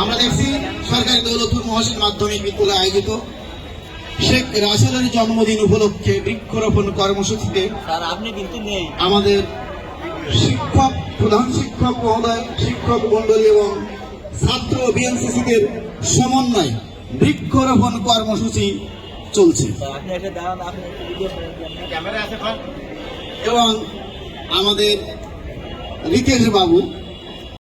আমরা দেখছি সরকারি দৌলতপুর মহসিন মাধ্যমিক বিদ্যালয়ে আয়োজিত শেখ রাসেল আলীর জন্মদিন উপলক্ষে বৃক্ষরোপণ কর্মসূচিতে আমাদের শিক্ষক, প্রধান শিক্ষক মহোদয়, শিক্ষক মন্ডলী এবং ছাত্র বিএনসিসিদের সমন্বয়ে বৃক্ষরোপণ কর্মসূচি চলছে এবং আমাদের রিতেশ বাবু